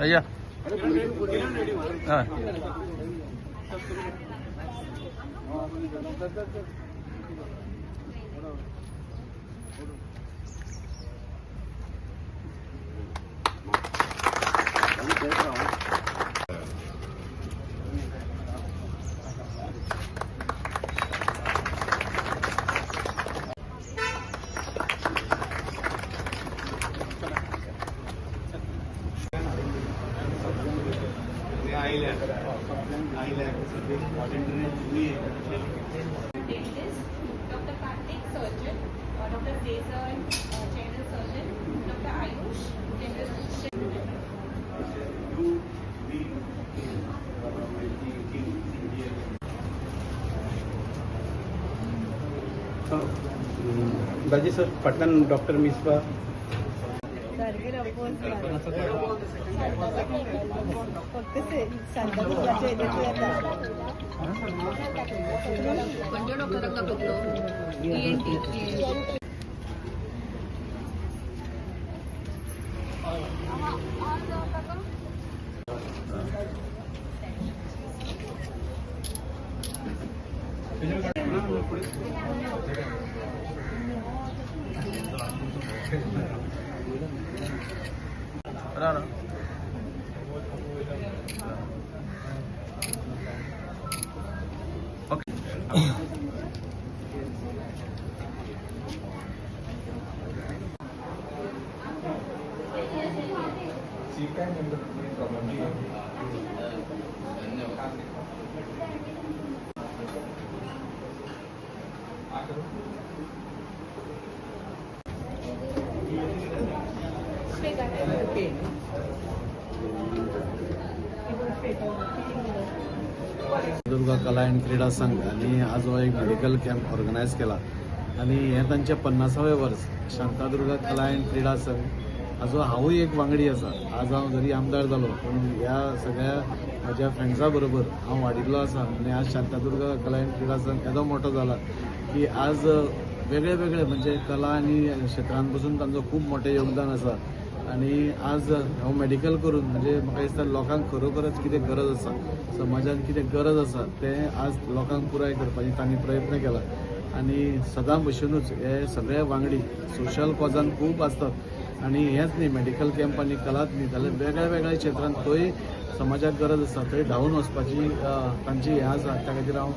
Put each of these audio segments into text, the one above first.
या Dr. Kartik, surgeon, Dr. Jason, general surgeon, Dr. Ayush, general बाजी sir पटकन doctor Misbah डॉक्टरांना बघलो ENT Durga कला and क्रीडा संघ आणि आज हो एक मेडिकल कॅम्प ऑर्गनायज केला आणि हे तांचे 50वें वर्स शांतादुर्गा कला अँड क्रीडा संघ हाजो हांवूय एक वांगडी आसा. आज हांव जरी आमदार जालो पूण ह्या सगळ्या म्हज्या फ्रेंड्सां बरोबर हांव वाडिल्लो आसा आनी आज शांतादुर्गा कला अँड क्रीडा संघ येदो मोठो जाला की आज वेगळे वेगळे म्हणजे कला आनी क्षेत्रांत पसून तांचो खूब मोठें योगदान आसा. आणि आज हांव मेडिकल करून म्हणजे म्हाका दिसता लोकांक खरोखरच कितें गरज आसा, समाजान कितें गरज आसा तें आज लोकांक पुराय करपाची तांणी प्रयत्न केला. आणि सदां भशेनूच हे सगळे वांगडी सोशल कॉजान खूब आसतात आणि हेच न्ही मेडिकल कॅम्प आनी कलाच न्ही जाल्यार वेगळ्या वेगळ्या क्षेत्रांत थंय समाजाक गरज आसा थंय धांवून वचपाची तांची हें आसा. त्या खातीर हांव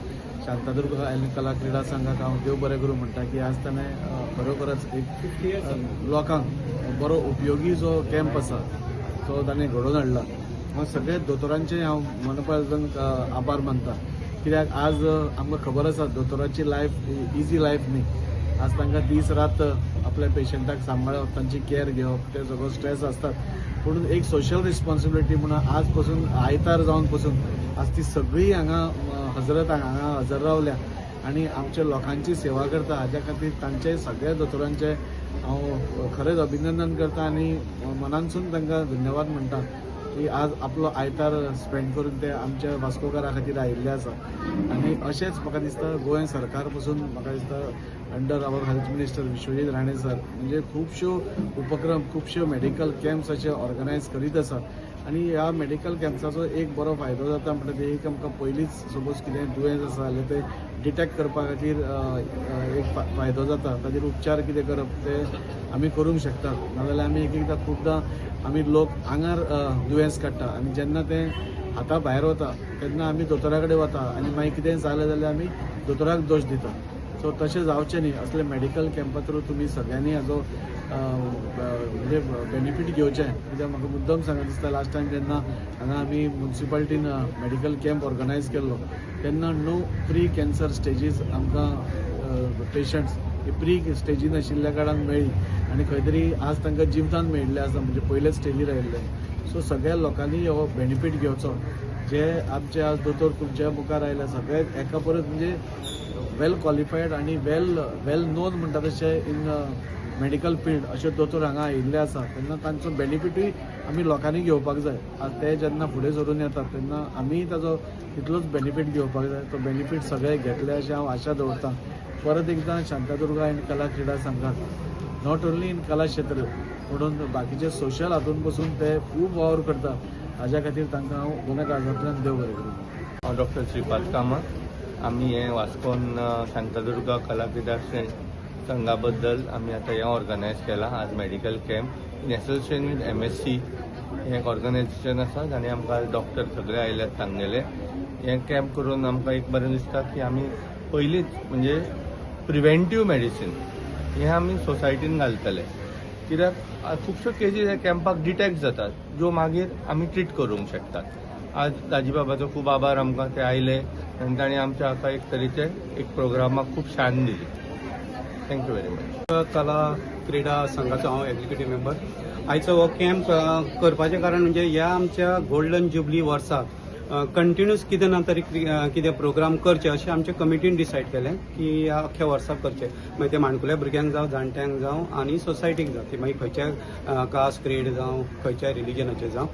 शांतादुर्गा कला क्रीडा संघाक हांव देव बरें करूं म्हणटा की आज ताणें खरोखरच एक लोकांक बरो उपयोगी जो कॅम्प आसा तो ताणें घडोवन हाडला. हांव सगळे दोतोरांचे हांव मनपासून आभार मानता कित्याक आज आमकां खबर आसा दोतोराची लायफ इजी लायफ न्ही. आज तांकां दीस रात आपल्या पेशंटाक सांबाळप तांची केअर घेवप ते सगळो स्ट्रेस आसतात पूण एक सोशल रिस्पॉन्सिबिलिटी म्हणून आज पासून आयतार जावन पासून आज ती सगळी हांगा हजरतांक हांगा हजर रावल्या आणि आमच्या लोकांची सेवा करता. हाज्या खातीर तांचे सगळ्या दोतोरांचे हांव खरेंच अभिनंदन करता आणि मनानसून तांकां धन्यवाद म्हणटा की आज आपलो आयतार स्पेंड करून ते आमच्या वास्कोकारा खातीर आयिल्ले आसा. आणि अशेंच म्हाका दिसता गोंय सरकार पासून म्हाका दिसता under our health minister Vishwajit Rane sir म्हणजे खुबश्यो उपक्रम खुबश्यो मेडिकल कॅम्प्स अशे ऑर्गनायज करीत आसा. आणि ह्या मेडिकल कॅम्प्साचो एक बरो फायदो जाता म्हणटा ते एक आमकां पयलींच सपोज कितें दुयेंस आसा जाल्यार ते डिटेक्ट करपा खातीर एक फायदो जाता. ताजेर उपचार कितें करप ते आमी करूंक शकतात. नाजाल्यार आमी एक एकदां खुबदां आमी लोक आंगार दुयेंस काडटा आनी जेन्ना तें हाता भायर वता तेन्ना आमी दोतोरा कडेन वता आनी मागीर कितें जालें जाल्यार आमी दोतोराक दोश दिता. सो तशें जावचें न्ही. असले मेडिकल कॅम्पा थ्रू तुमी सगळ्यांनी हाजो म्हणजे बेनिफीट घेवचें. कित्याक म्हाका मुद्दम सांगूंक दिसता लास्ट टायम जेन्ना हांगा आमी म्युन्सिपाल्टीन मेडिकल कॅम्प ऑर्गनायज केल्लो तेन्ना नो प्री कॅन्सर स्टेजीस आमकां पेशंट्स प्री स्टेजीन आशिल्ल्या कारणान मेळ्ळी आनी खंय तरी आज तांकां जिवदान मेळिल्लें आसा म्हणजे पयलेच स्टेजीर आयिल्ले. सो सगळ्या लोकांनी हो बेनिफीट घेवचो. जे आमचे आज दोतोर तुमच्या मुखार आयल्या सगळे एका परत म्हणजे वेल क्वॉलिफायड आणि वेल नोन म्हणटा तशें इन मेडिकल फील्ड अशे दोतोर हांगा आयिल्ले आसा तेन्ना तांचो बेनिफिटूय आमी लोकांनी घेवपाक जाय. ते जेन्ना फुडें सरून येतात तेन्ना आमी ताजो तितलोच बेनिफीट घेवपाक जाय. तो बेनिफीट सगळे घेतले अशें हांव आशा दवरतां. परत एकदां शांतादुर्गा आनी कला क्रीडा संघाक नॉट ओन्ली इन कला क्षेत्र म्हणून बाकीचे सोशल हातून पसून ते खूब वावर करता. हाज्या खातीर तांकां हांव दोनूय काळजांतल्यान देव बरें करूं. हांव डॉक्टर श्रीपाद कामत. आमी हे वास्कोन शांतादुर्गा कला क्रीडा संघा बद्दल आमी आतां हें ऑर्गनायज केलां आज medical camp in association with MSc. हें एक ऑर्गनायजेशन आसा आनी आमकां आज डॉक्टर सगळे आयल्यात सांगलेले. हें कॅम्प करून आमकां एक बरें दिसता की आमी पयलींच म्हणजे प्रिव्हेंटीव मेडिसीन हें आमी सोसायटीन घालतले. कित्याक खुबश्यो केजीस ह्या कॅम्पाक डिटेक्ट जातात ज्यो मागीर आमी ट्रीट करूंक शकतात. आज दाजी बाबाचो खूब आभार आमकां ते आयले आनी तांणी आमच्या हाका एक तरेचे एक प्रोग्रामाक खूब शान दिली. Thank you very much. कला क्रीडा संघाचो हांव एक्झिक्युटीव मेंबर. आयचो हो कॅम्प करपाचें कारण म्हणजे ह्या आमच्या गोल्डन जुबली वर्साक कंटिन्यूस कितें ना तरी कितें प्रोग्राम करचे अशें आमच्या कमिटीन डिसायड केलें की ह्या अख्ख्या वर्साक करचे. मागीर ते माणकुल्या भुरग्यांक जावं जाणट्यांक जावं आनी सोसायटीक जावं ती मागीर खंयच्या कास्ट क्रीड जावं खंयच्या रिलिजनाचे जावं.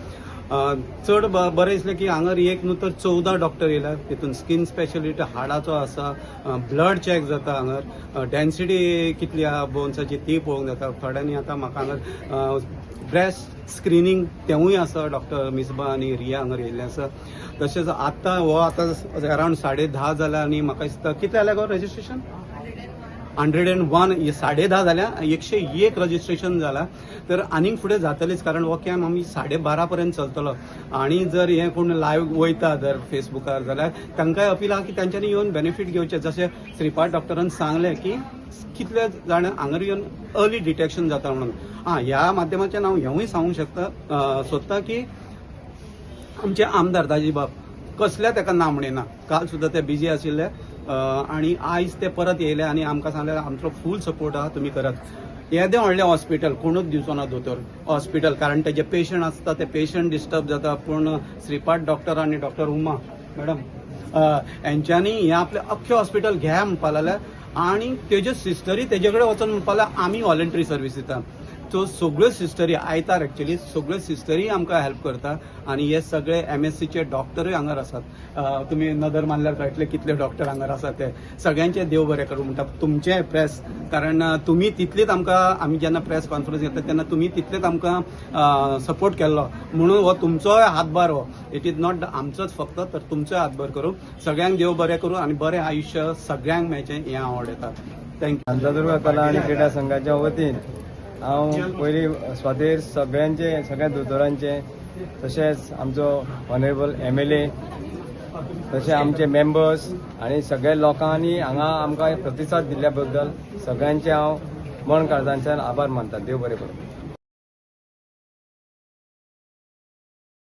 चड बरें दिसलें की हांगर एक न्हू तर 14 डॉक्टर येयला. तितून स्कीन स्पेशलिटी हाडाचो आसा, ब्लड चॅक जाता हांगर, डेन्सिटी कितली आहा बोन्साची ती पळोवंक जाता. थोड्यांनी आतां म्हाका हांगर ब्रेस्ट स्क्रिनींग तेवूय आसा. डॉक्टर मिसबा आनी रिया हांगर येयल्ले आसा. तशेंच आतां अरावंड 10:30 जाल्या आनी म्हाका दिसता कितले जाल्या गो रजिस्ट्रेशन 101 10:30 जाल्या 101 रजिस्ट्रेशन जाला. तर आनीक फुडें जातलेच कारण हो कॅम्प आमी 12:30 पर्यंत चलतलो. आणि जर हे कोण लायव्ह वयता जर फेसबुकार जाल्यार तांकांय अपील आहा की तांच्यांनी येवन बेनिफीट घेवचें. जशें श्रीपाद डॉक्टरान सांगलें की कितले जाण हांगर येवन अर्ली डिटेक्शन जाता म्हणून. ह्या माध्यमाच्यान हांव हेंवूय सांगूंक सोदता की आमचे आमदार दाजी बाब कसल्या ताका ना म्हणिना. काल सुद्दां ते बिजी आशिल्ले आणि आयज ते परत येयले आनी आमकां सांगलें आमचो फूल सपोर्ट आहा तुमी करात. येदें व्हडलें हॉस्पिटल कोणूच दिवचो ना दोतोर हॉस्पिटल कारण तेजे पेशंट आसता ते पेशंट डिस्टर्ब जाता. पूण श्रीपाद डॉक्टर आनी डॉक्टर उमा मॅडम हेंच्यांनी हें आपलें अख्खें हॉस्पिटल घ्या म्हणपा लागल्या आनी तेज्यो सिस्टरी तेजे कडेन वचून म्हणपा लागल्या आमी व्हॉलंटरी सर्वीस दिता. सो सगळ्यो सिस्टरी आयतार एक्चुअली सगळ्यो सिस्टरी आमकां हेल्प करता. आनी हे सगळे MScचे डॉक्टरूय हांगर आसात. तुमी नदर मारल्यार कळटले कितले डॉक्टर हांगर आसात ते. सगळ्यांचे देव बरें करूं म्हणटा. तुमचे प्रेस कारण तुमी तितलीच आमकां आमी जेन्ना प्रेस कॉन्फरन्स घेता तेन्ना तुमी तितलेच आमकां सपोर्ट केल्लो म्हणून हो तुमचोय हातभार हो. इट इज नॉट आमचोच फक्त तर तुमचोय हातभार करूं. सगळ्यांक देव बरें करूं आनी बरें आयुश्य सगळ्यांक मेळचें हें हांव आवडटा. थँक्यू. शांतादुर्गा कला आनी क्रीडा संघाच्या वतीन हांव पयलीं स्वातेर सगळ्या दोतोरांचे तशेंच आमचो ऑनरेबल MLA तशें आमचे मेंबर्स आनी सगळ्या लोकांनी हांगा आमकां प्रतिसाद दिल्ल्या बद्दल सगळ्यांचे हांव मन काळजांतल्यान आभार मानता. देव बरें करूं.